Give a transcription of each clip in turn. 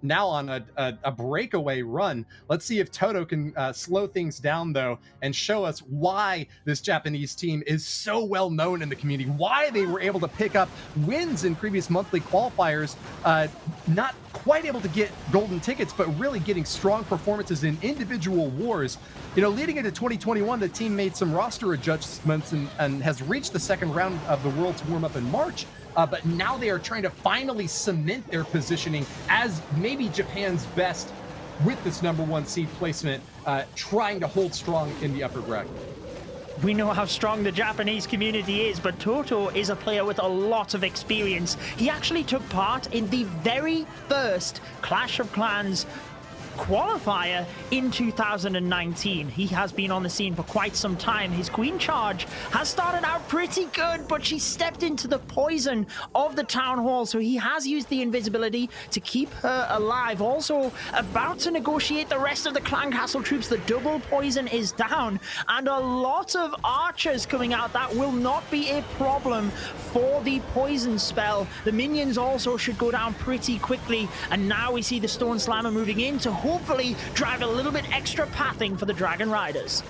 now on a breakaway run. Let's see if Toto can slow things down, though, and show us why this Japanese team is so well known in the community, why they were able to pick up wins in previous monthly qualifiers, not quite able to get golden tickets, but really getting strong performances in individual wars. You know, leading into 2021, the team made some roster adjustments and has reached the second round of the World's warm-up in March. But now they are trying to finally cement their positioning as maybe Japan's best with this #1 seed placement, trying to hold strong in the upper bracket. We know how strong the Japanese community is, but Toto is a player with a lot of experience. He actually took part in the very first Clash of Clans qualifier in 2019. He has been on the scene for quite some time. His queen charge has started out pretty good, but she stepped into the poison of the town hall, so he has used the invisibility to keep her alive. Also about to negotiate the rest of the clan castle troops. The double poison is down, and a lot of archers coming out. That will not be a problem for the poison spell. The minions also should go down pretty quickly, and now we see the stone slammer moving in to hopefully drive a little bit extra pathing for the Dragon Riders.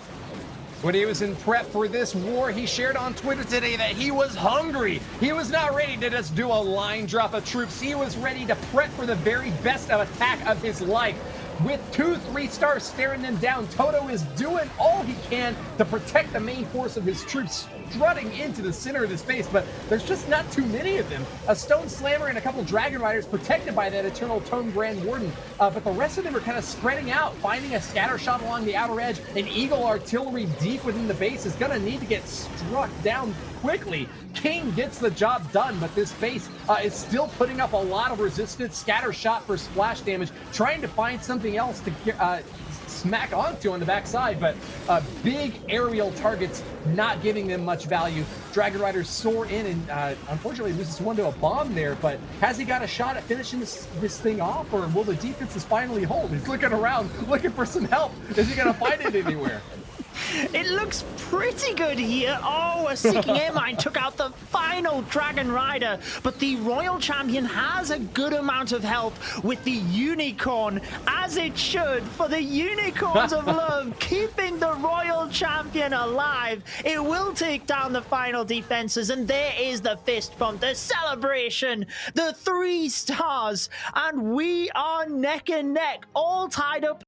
When he was in prep for this war, he shared on Twitter today that he was hungry. He was not ready to just do a line drop of troops. He was ready to prep for the very best of attack of his life. With 2 3-stars staring them down, Toto is doing all he can to protect the main force of his troops, strutting into the center of the space, but there's just not too many of them. A Stone Slammer and a couple Dragon Riders protected by that Eternal Tome Grand Warden, but the rest of them are kind of spreading out, finding a scatter shot along the outer edge. An Eagle Artillery deep within the base is going to need to get struck down quickly. King gets the job done, but this base is still putting up a lot of resistance. Scatter shot for splash damage, trying to find something else to smack onto on the backside, but big aerial targets not giving them much value. Dragon Riders soar in and unfortunately loses one to a bomb there, but has he got a shot at finishing this thing off, or will the defenses finally hold? He's looking around, looking for some help. Is he going to find it anywhere? It looks pretty good here. Oh, a Seeking Air Mine took out the final Dragon Rider, but the Royal Champion has a good amount of health with the Unicorn, as it should, for the Unicorns of Love, keeping the Royal Champion alive. It will take down the final defenses, and there is the fist pump, the celebration, the 3 stars, and we are neck and neck, all tied up